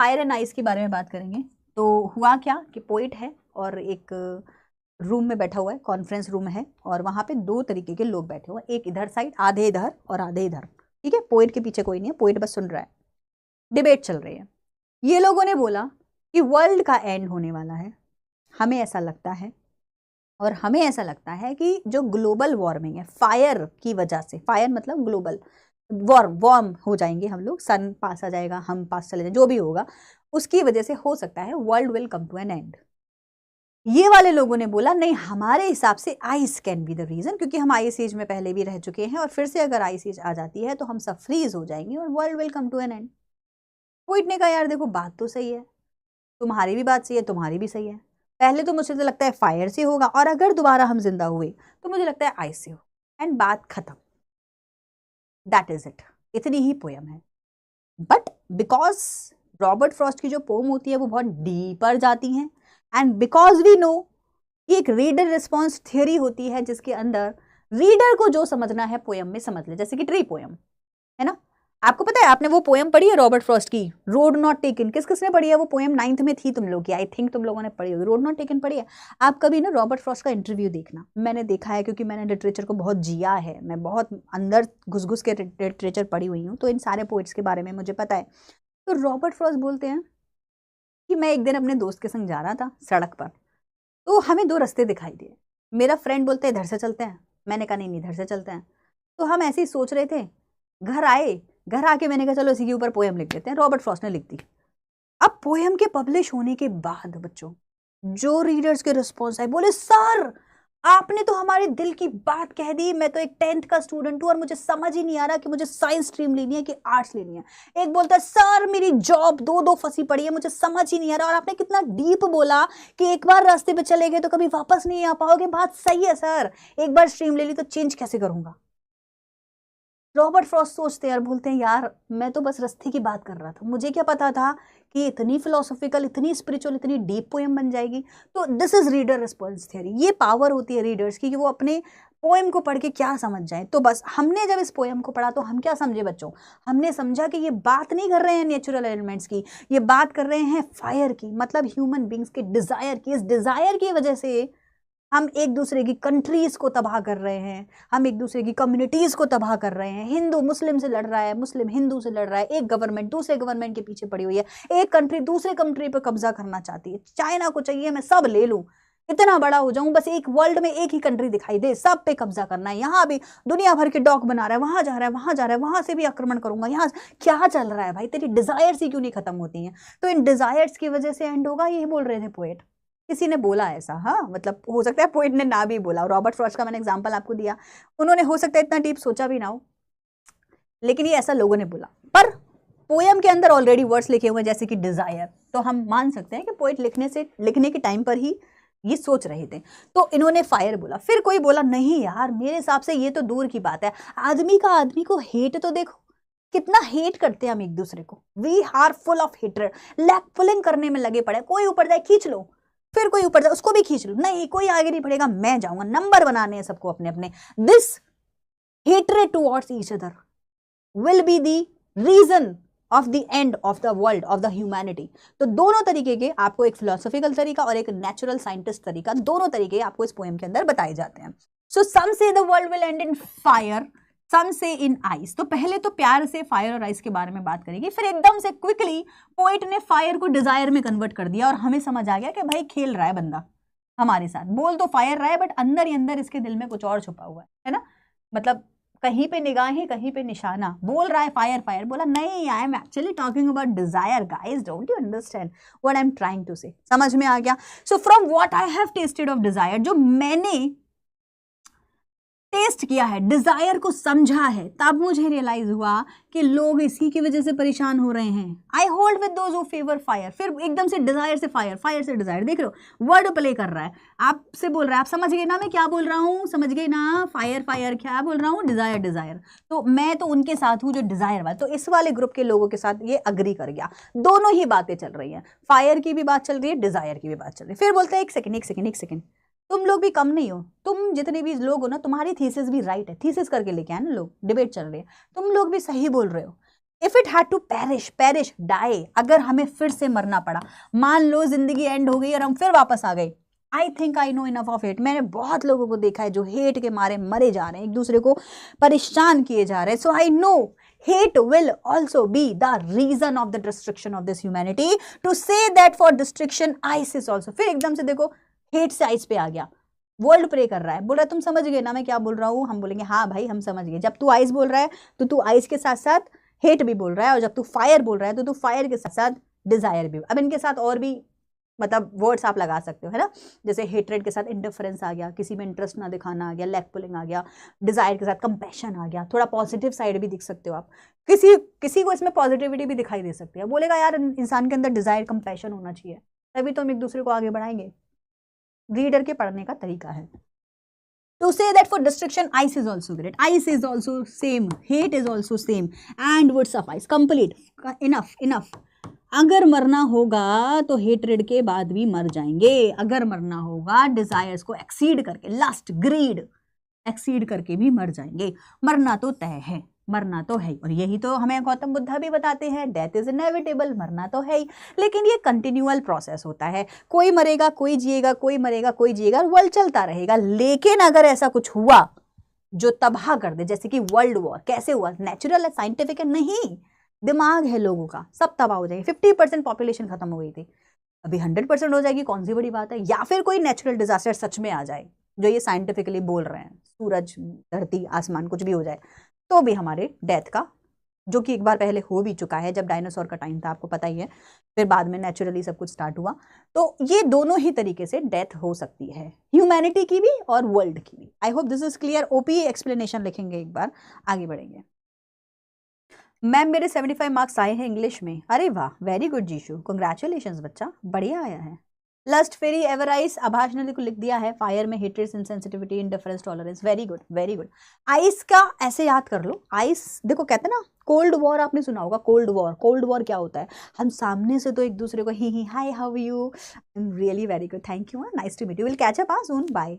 Fire and ice के बारे में बात करेंगे। तो हुआ क्या कि पोइट है और एक रूम में बैठा हुआ है, कॉन्फ्रेंस रूम है, और वहाँ पे दो तरीके के लोग बैठे हुए हैं, एक इधर साइड, आधे इधर और आधे इधर। ठीक है, पोइट के पीछे कोई नहीं है, पोइट बस सुन रहा है, डिबेट चल रही है। ये लोगों ने बोला कि वर्ल्ड का एंड होने वाला है, हमें ऐसा लगता है, और हमें ऐसा लगता है कि जो ग्लोबल वार्मिंग है फायर की वजह से, फायर मतलब ग्लोबल वार्म हो जाएंगे हम लोग, सन पास आ जाएगा, हम पास चले जाएंगे, जो भी होगा उसकी वजह से हो सकता है world will come to an end. ये वाले लोगों ने बोला नहीं, हमारे हिसाब से ice can be the reason, क्योंकि हम आइस एज में पहले भी रह चुके हैं और फिर से अगर आइस एज आ जाती है तो हम सब फ्रीज हो जाएंगे और world will come to an end. Poet ने कहा यार देखो बात तो सही है, तुम्हारी भी बात सही है, तुम्हारी भी सही है। पहले तो मुझे तो लगता है फायर से होगा, और अगर दोबारा हम जिंदा हुए तो मुझे लगता है आइस से हो, एंड बात खत्म। दैट इज इट, इतनी ही पोयम है। बट बिकॉज रॉबर्ट फ्रॉस्ट की जो पोम होती है वो बहुत डीपर जाती हैं, एंड बिकॉज वी नो कि एक रीडर रिस्पॉन्स थियोरी होती है जिसके अंदर रीडर को जो समझना है पोयम में समझ ले, जैसे कि ट्री पोयम है ना। आपको पता है, आपने वो पोयम पढ़ी है रॉबर्ट फ्रॉस्ट की, रोड नॉट टेकन? किस किसने पढ़ी है वो पोयम? 9th में थी तुम लोग की, आई थिंक तुम लोगों ने पढ़ी होगी, रोड नॉट टेकन पढ़ी है। आप कभी ना रॉबर्ट फ्रॉस्ट का इंटरव्यू देखना, मैंने देखा है क्योंकि मैंने लिटरेचर को बहुत जिया है, मैं बहुत अंदर घुस घुस के लिटरेचर पढ़ी हुई हूँ, तो इन सारे पोइट्स के बारे में मुझे पता है। तो रॉबर्ट फ्रॉस्ट बोलते हैं कि मैं एक दिन अपने दोस्त के संग जा रहा था सड़क पर, तो हमें दो रास्ते दिखाई दिए। मेरा फ्रेंड बोलते हैं इधर से चलते हैं, मैंने कहा नहीं इधर से चलते हैं। तो हम ऐसे ही सोच रहे थे, घर आए, घर आके मैंने कहा चलो इसी के ऊपर पोयम लिख देते हैं, रॉबर्ट फ्रॉस्ट ने लिख दी। अब पोयम के पब्लिश होने के बाद बच्चों जो रीडर्स के रिस्पॉन्स आए, बोले सर आपने तो हमारे दिल की बात कह दी, मैं तो एक 10th का स्टूडेंट हूं और मुझे समझ ही नहीं आ रहा कि मुझे साइंस स्ट्रीम लेनी है कि आर्ट्स लेनी है। एक बोलता है सर मेरी जॉब दो दो फंसी पड़ी है, मुझे समझ ही नहीं आ रहा, और आपने कितना डीप बोला कि एक बार रास्ते पे चले गए तो कभी वापस नहीं आ पाओगे। बात सही है सर, एक बार स्ट्रीम ले ली तो चेंज कैसे करूंगा। रॉबर्ट फ्रॉस्ट सोचते हैं और बोलते हैं यार मैं तो बस रास्ते की बात कर रहा था, मुझे क्या पता था कि इतनी फिलोसॉफिकल, इतनी स्पिरिचुअल, इतनी डीप पोएम बन जाएगी। तो this is reader response theory, ये पावर होती है रीडर्स की कि वो अपने पोएम को पढ़ के क्या समझ जाए। तो बस हमने जब इस पोएम को पढ़ा तो हम क्या समझे बच्चों, हमने समझा कि ये बात नहीं कर रहे हैं नेचुरल एलिमेंट्स की, ये बात कर रहे हैं फायर की, मतलब ह्यूमन बींग्स के डिजायर की। इस डिजायर की वजह से हम एक दूसरे की कंट्रीज को तबाह कर रहे हैं, हम एक दूसरे की कम्युनिटीज को तबाह कर रहे हैं। हिंदू मुस्लिम से लड़ रहा है, मुस्लिम हिंदू से लड़ रहा है, एक गवर्नमेंट दूसरे गवर्नमेंट के पीछे पड़ी हुई है, एक कंट्री दूसरे कंट्री पर कब्जा करना चाहती है। चाइना को चाहिए मैं सब ले लूं, इतना बड़ा हो जाऊं, बस एक वर्ल्ड में एक ही कंट्री दिखाई दे, सब पे कब्जा करना है। यहाँ भी दुनिया भर के डॉग बना रहा है, वहां जा रहा है, वहां जा रहा है, वहां से भी आक्रमण करूंगा। यहाँ क्या चल रहा है भाई, तेरी डिजायर्स ही क्यों नहीं खत्म होती हैं? तो इन डिजायर्स की वजह से एंड होगा, ये बोल रहे थे पोएट। किसी ने बोला ऐसा, हाँ मतलब हो सकता है पोइट ने ना भी बोला, रॉबर्ट फ्रॉस्ट का मैंने एग्जांपल आपको दिया, उन्होंने हो सकता है इतना डीप सोचा भी ना हो, लेकिन ये ऐसा लोगों ने बोला। पर पोयम के अंदर ऑलरेडी वर्ड्स लिखे हुए हैं जैसे कि डिजायर, तो हम मान सकते हैं कि पोइट लिखने के टाइम पर ही ये सोच रहे थे। तो इन्होंने फायर बोला, फिर कोई बोला नहीं यार मेरे हिसाब से ये तो दूर की बात है, आदमी का आदमी को हेट तो देखो, कितना हेट करते हैं हम एक दूसरे को, we are full of hater, leg pulling करने में लगे पड़े, कोई ऊपर जाए खींच लो, फिर कोई ऊपर जाए उसको भी खींच लो, नहीं कोई आगे नहीं बढ़ेगा, मैं जाऊंगा, नंबर बनाने हैं सबको अपने अपने। This hatred towards each other will be the reason of the end of the world, of the humanity. तो दोनों तरीके के आपको, एक फिलोसॉफिकल तरीका और एक नेचुरल साइंटिस्ट तरीका, दोनों तरीके आपको इस पोएम के अंदर बताए जाते हैं। So some say the world will end in fire, some say in ice. तो पहले तो प्यार से फायर और आइस के बारे में बात करेगी, फिर एकदम से क्विकली पोइट ने फायर को डिजायर में कन्वर्ट कर दिया और हमें समझ आ गया कि भाई खेल रहा है बंदा हमारे साथ, बोल तो फायर रहा है बट अंदर ही अंदर इसके दिल में कुछ और छुपा हुआ है ना। मतलब कहीं पे निगाहें कहीं पे निशाना, बोल रहा है फायर फायर, बोला नहीं I am actually talking about desire guys, don't you understand what I am trying to say. समझ में आ गया? So from what I have tasted of desire, जो मैंने टेस्ट किया है, डिजायर को समझा है, तब मुझे रियलाइज हुआ कि लोग इसी की वजह से परेशान हो रहे हैं। I hold with those who favour fire, फिर एकदम से डिजायर से फायर, फायर से डिजायर, देख रहे हो वर्ड प्ले कर रहा है, आपसे बोल रहा है, आप समझ गए ना मैं क्या बोल रहा हूँ, समझ गए ना, फायर फायर क्या बोल रहा हूँ, डिजायर डिजायर। तो मैं तो उनके साथ हूँ जो डिजायर वाले, तो इस वाले ग्रुप के लोगों के साथ ये अग्री कर गया। दोनों ही बातें चल रही हैं, फायर की भी बात चल रही है, डिजायर की भी बात चल रही है। फिर बोलते हैं एक सेकेंड एक सेकेंड एक सेकेंड, तुम लोग भी कम नहीं हो, तुम जितने भी लोग हो ना, तुम्हारी थीसिस भी राइट है, थीसिस करके लेके आए ना लोग, डिबेट चल रही है, तुम लोग भी सही बोल रहे हो if it had to perish die, अगर हमें फिर से मरना पड़ा, मान लो जिंदगी एंड हो गई और हम फिर वापस आ गए, I think I know enough of hate, मैंने बहुत लोगों को देखा है जो हेट के मारे मरे जा रहे हैं, एक दूसरे को परेशान किए जा रहे हैं, so I know hate will also be the reason of the destruction of this humanity. To say that for destruction ice is also, फिर एकदम से देखो hate से ice पे आ गया, वर्ल्ड प्रे कर रहा है, बोल रहा है तुम समझ गए ना मैं क्या बोल रहा हूँ, हम बोलेंगे हाँ भाई हम समझ गए, जब तू आइस बोल रहा है तो तू आइस के साथ साथ हेट भी बोल रहा है, और जब तू फायर बोल रहा है तो तू फायर के साथ साथ डिजायर भी। अब इनके साथ और भी मतलब वर्ड्स आप लगा सकते हो, है ना, जैसे हेट्रेड के साथ इंडिफरेंस आ गया, किसी में इंटरेस्ट ना दिखाना आ गया, लेग पुलिंग आ गया, डिजायर के साथ कंपैशन आ गया, थोड़ा पॉजिटिव साइड भी दिख सकते हो आप, किसी को इसमें पॉजिटिविटी भी दिखाई दे सकती है, बोलेगा यार इंसान के अंदर डिजायर कंपैशन होना चाहिए, तभी तो हम एक दूसरे को आगे बढ़ाएंगे। रीडर के पढ़ने का तरीका है। To say that for destruction ice is also great, ice is also same, hate is also same and would suffice, complete, enough। अगर मरना होगा तो हेट्रेड के बाद भी मर जाएंगे, अगर मरना होगा डिजायर्स को एक्सीड करके, लस्ट ग्रीड एक्सीड करके भी मर जाएंगे, मरना तो तय है, मरना तो है, और यही तो हमें गौतम बुद्धा भी बताते हैं, डेथ इज इनएविटेबल, मरना तो है ही, लेकिन ये कंटिन्यूअल प्रोसेस होता है, कोई मरेगा कोई जिएगा, कोई मरेगा कोई जिएगा, वर्ल्ड चलता रहेगा। लेकिन अगर ऐसा कुछ हुआ जो तबाह कर दे, जैसे कि वर्ल्ड वॉर, कैसे हुआ, नेचुरल है, साइंटिफिक है, नहीं, दिमाग है लोगों का, सब तबाह हो जाएगी, 50% पॉपुलेशन खत्म हो गई थी, अभी 100% हो जाएगी, कौन सी बड़ी बात है, या फिर कोई नेचुरल डिजास्टर सच में आ जाए, जो ये साइंटिफिकली बोल रहे हैं, सूरज धरती आसमान कुछ भी हो जाए, तो भी हमारे डेथ का, जो कि एक बार पहले हो भी चुका है, जब डायनासोर का टाइम था, आपको पता ही है, फिर बाद में नेचुरली सब कुछ स्टार्ट हुआ, तो ये दोनों ही तरीके से डेथ हो सकती है, ह्यूमैनिटी की भी और वर्ल्ड की भी। I hope this is clear. OP explanation लिखेंगे, एक बार आगे बढ़ेंगे। मैम मेरे 75 मार्क्स आए हैं इंग्लिश में, अरे वाह, वेरी गुड जीशु, कंग्रेचुलेशंस बच्चा, बढ़िया आया है। लस्ट फेरी एवराइस, आभाष ने लिख दिया है, फायर में hatred, insensitivity, indifference, tolerance, very good very good. Ice का ऐसे याद कर लो, आइस देखो कहते हैं ना, कोल्ड वॉर आपने सुना होगा, कोल्ड वॉर क्या होता है, हम सामने से तो एक दूसरे को ही hi how you, I am really very good, thank you, nice to meet you, will catch up soon, bye.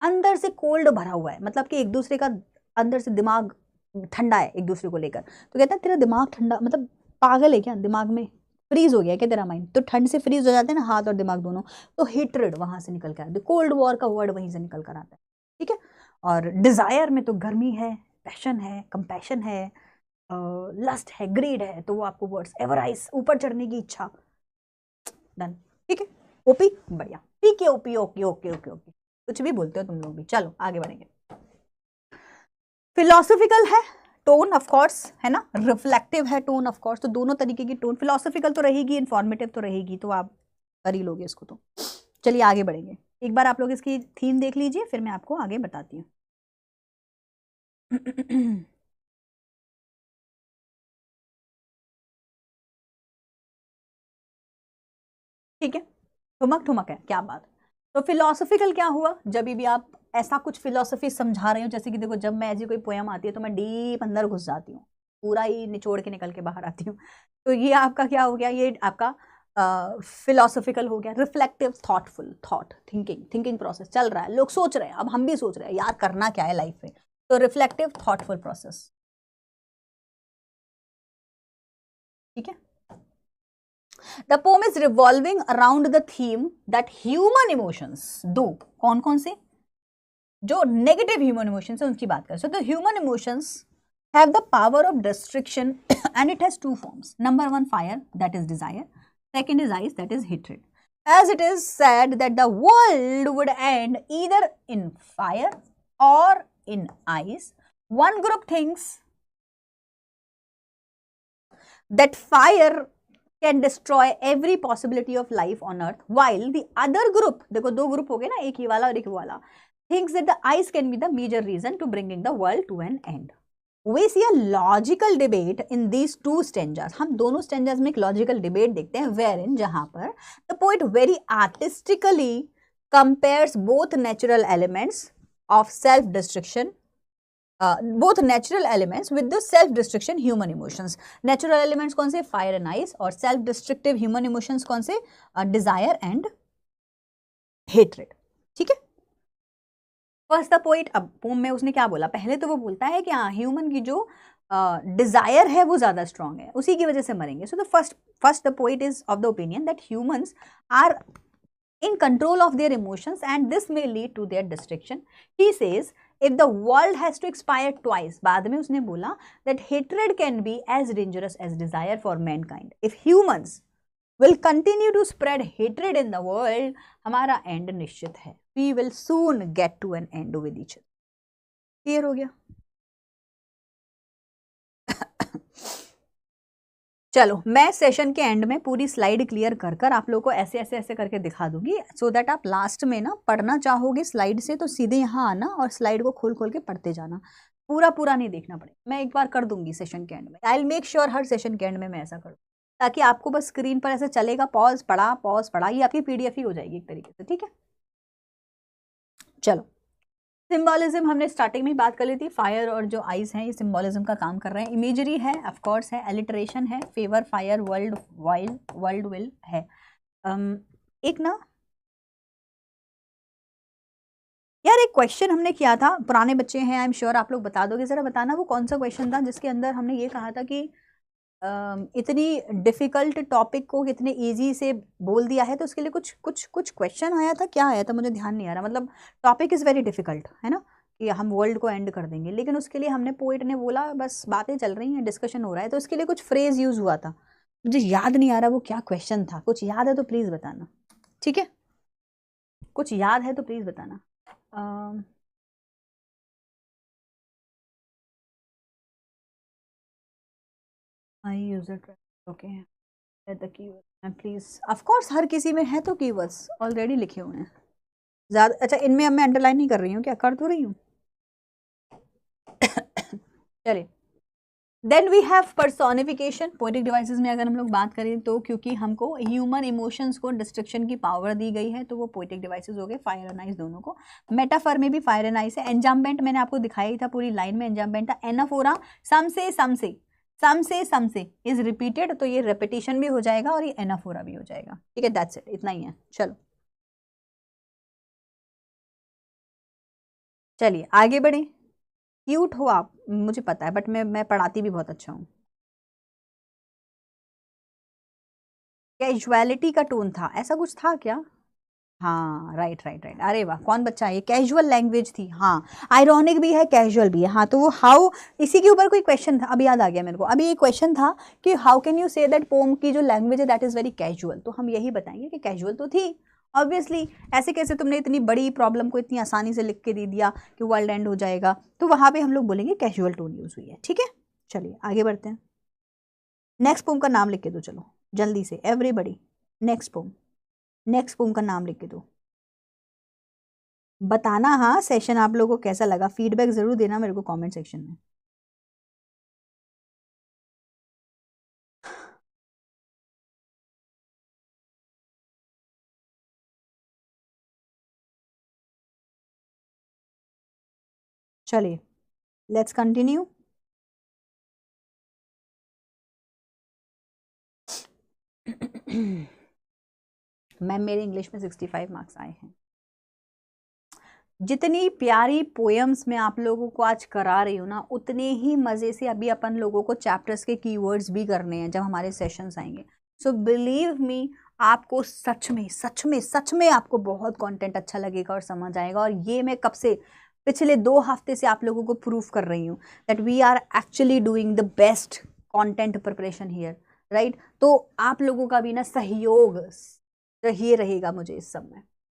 अंदर से कोल्ड भरा हुआ है, मतलब कि एक दूसरे का अंदर से दिमाग ठंडा है एक दूसरे को लेकर, तो कहता है तेरा दिमाग ठंडा, मतलब पागल है क्या, दिमाग में फ्रीज हो गया क्या तेरा माइंड, तो ठंड से फ्रीज हो जाते हैं ना हाथ और दिमाग दोनों, तो हेट्रेड वहां से निकल कर आता है, कोल्ड वॉर का वर्ड वहीं से निकल कर आता है, ठीक है। और डिजायर में तो गर्मी है, पैशन है, कंपैशन है, लस्ट है, ग्रीड है, तो वो आपको वर्ड्स, एवराइस ऊपर चढ़ने की इच्छा, डन, ठीक है। ओपी बढ़िया, ठीक है, OP okay okay okay okay, कुछ भी बोलते हो तुम लोग भी, चलो आगे बढ़ेंगे। फिलोसॉफिकल है टोन ऑफ कोर्स, है ना, रिफ्लेक्टिव है टोन ऑफ कोर्स, तो दोनों तरीके की टोन, फिलोसॉफिकल तो रहेगी, इन्फॉर्मेटिव तो रहेगी, तो आप कर ही लोगे इसको। तो चलिए आगे बढ़ेंगे, एक बार आप लोग इसकी थीम देख लीजिए, फिर मैं आपको आगे बताती हूँ। ठीक है, ठुमक ठुमक है, क्या बात। तो फिलोसॉफिकल क्या हुआ, जब भी आप ऐसा कुछ फिलोसफी समझा रहे हो, जैसे कि देखो जब मैं ऐसी कोई पोयम आती है तो मैं डीप अंदर घुस जाती हूँ, पूरा ही निचोड़ के निकल के बाहर आती हूँ, तो ये आपका क्या हो गया, ये आपका फिलोसॉफिकल हो गया। रिफ्लेक्टिव, थॉटफुल, थिंकिंग प्रोसेस चल रहा है, लोग सोच रहे हैं, अब हम भी सोच रहे हैं यार करना क्या है लाइफ में, तो रिफ्लेक्टिव थॉटफुल प्रोसेस, ठीक है। The pome is revolving around the theme that human emotions, दो कौन कौन से, जो नेगेटिव ह्यूमन इमोशंस है उनकी बात करें, so the human emotions have the power of destruction and it has two forms. Number one, fire, that is desire. Second is ice, that is hatred. As it is said that the world would end either in fire or in ice, one group thinks that fire can destroy every possibility of life on earth, while the other group, देखो दो group हो गए ना, एक ये वाला और एक वाला, thinks that the ice can be the major reason to bringing the world to an end. We see a logical debate in these two stanzas. हम दोनों stanzas में एक logical debate देखते हैं, wherein जहाँ पर the poet very artistically compares both natural elements of self-destruction, both natural elements with the self-destruction human emotions. Natural elements कौन से, fire and ice, और self-destructive human emotions कौन से, desire and hatred, ठीक है। फर्स्ट द पोइट, अब pome में उसने क्या बोला, पहले तो वो बोलता है कि हाँ ह्यूमन की जो डिजायर है वो ज्यादा स्ट्रांग है, उसी की वजह से मरेंगे. So the first the poet is of the opinion that humans are in control of their emotions and this may lead to their destruction. He says if the world has to expire twice, बाद में उसने बोला that hatred can be as dangerous as desire for mankind. If humans will continue to spread hatred in the world, हमारा end निश्चित है. We will soon get to an end with each other. Clear हो गया? चलो मैं session के and में पूरी स्लाइड क्लियर कर कर आप लोगों को ऐसे ऐसे ऐसे करके दिखा दूंगी सो दैट आप लास्ट में ना पढ़ना चाहोगे स्लाइड से तो सीधे यहाँ आना और स्लाइड को खोल खोल के पढ़ते जाना, पूरा पूरा नहीं देखना पड़ेगा. मैं एक बार कर दूंगी सेशन के एंड में. I will make sure her session के एंड में मैं ऐसा करूँ ताकि आपको बस स्क्रीन पर ऐसे चलेगा पॉज पढ़ा ये आपकी PDF ही हो जाएगी एक तरीके से. ठीक है, चलो सिंबॉलिज्म हमने स्टार्टिंग में ही बात कर ली थी. फायर और जो आइज हैं ये सिंबॉलिज्म का काम कर रहे हैं. इमेजरी है ऑफ कोर्स है, एलिटरेशन है, फेवर फायर वर्ल्ड विल है. एक ना यार एक क्वेश्चन हमने किया था, पुराने बच्चे हैं आई एम श्योर आप लोग बता दोगे. जरा बताना वो कौन सा क्वेश्चन था जिसके अंदर हमने ये कहा था कि इतनी डिफिकल्ट टॉपिक को कितने इजी से बोल दिया है. तो उसके लिए कुछ क्वेश्चन आया था, क्या आया था मुझे ध्यान नहीं आ रहा. मतलब टॉपिक इज़ वेरी डिफिकल्ट है ना कि हम वर्ल्ड को एंड कर देंगे, लेकिन उसके लिए हमने पोइट ने बोला बस बातें चल रही हैं, डिस्कशन हो रहा है, तो उसके लिए कुछ फ्रेज यूज़ हुआ था. मुझे याद नहीं आ रहा वो क्या क्वेश्चन था. कुछ याद है तो प्लीज़ बताना. ठीक है, कुछ याद है तो प्लीज़ बताना. I use it. Okay the keyword please. Of course हर किसी में है तो कीवर्ड्स ऑलरेडी लिखे हुए हैं ज़्यादा. अच्छा इनमें अब मैं अंडरलाइन नहीं कर रही हूँ, क्या कर तो रही हूँ. चलिए then we have personification. Poetic devices में अगर हम लोग बात करें तो क्योंकि हमको ह्यूमन इमोशंस को डिस्ट्रक्शन की पावर दी गई है तो वो पोएटिक डिवाइसेस हो गए. फायर एंड आइस दोनों को. मेटाफर में भी फायर एंड आइस है. एंजाम्बेंट मैंने आपको दिखाया ही था पूरी लाइन में. एंजाम्बेंट था. एनाफोरा सम से इज रिपीटेड, तो ये रेपिटेशन भी हो जाएगा और ये एनाफोरा भी हो जाएगा. ठीक है, दैट्स इट, इतना ही है. चलो चलिए आगे बढ़े. क्यूट हो आप मुझे पता है, बट मैं पढ़ाती भी बहुत अच्छा हूँ. कैजुअलिटी का टोन था, ऐसा कुछ था क्या. हाँ राइट. अरे वाह कौन बच्चा है ये. कैजुअल लैंग्वेज थी. हाँ आयरॉनिक भी है कैजुअल भी है. हाँ तो वो हाउ इसी के ऊपर कोई क्वेश्चन था, अभी याद आ गया मेरे को. अभी ये क्वेश्चन था कि how can you say that poem की जो लैंग्वेज है दैट इज़ वेरी कैजुअल. तो हम यही बताएंगे कि कैजुअल तो थी ऑब्वियसली. ऐसे कैसे तुमने इतनी बड़ी प्रॉब्लम को इतनी आसानी से लिख के दे दिया कि वर्ल्ड एंड हो जाएगा. तो वहाँ पे हम लोग बोलेंगे कैजुअल टोन यूज़ हुई है. ठीक है चलिए आगे बढ़ते हैं. नेक्स्ट पोम का नाम लिख के दो चलो जल्दी से एवरीबडी. नेक्स्ट पोम का नाम लिख के दो. बताना हाँ सेशन आप लोगों को कैसा लगा. फीडबैक जरूर देना मेरे को कमेंट सेक्शन में. चलिए लेट्स कंटिन्यू. मैम मेरे इंग्लिश में 65 मार्क्स आए हैं. जितनी प्यारी पोएम्स मैं आप लोगों को आज करा रही हूँ ना उतने ही मज़े से अभी अपन लोगों को चैप्टर्स के कीवर्ड्स भी करने हैं जब हमारे सेशंस आएंगे. सो बिलीव मी आपको सच में आपको बहुत कंटेंट अच्छा लगेगा और समझ आएगा. और ये मैं कब से पिछले 2 हफ्ते से आप लोगों को प्रूफ कर रही हूँ that we are actually doing the best content preparation here right. तो आप लोगों का भी ना सहयोग ये रहेगा मुझे इस सब में.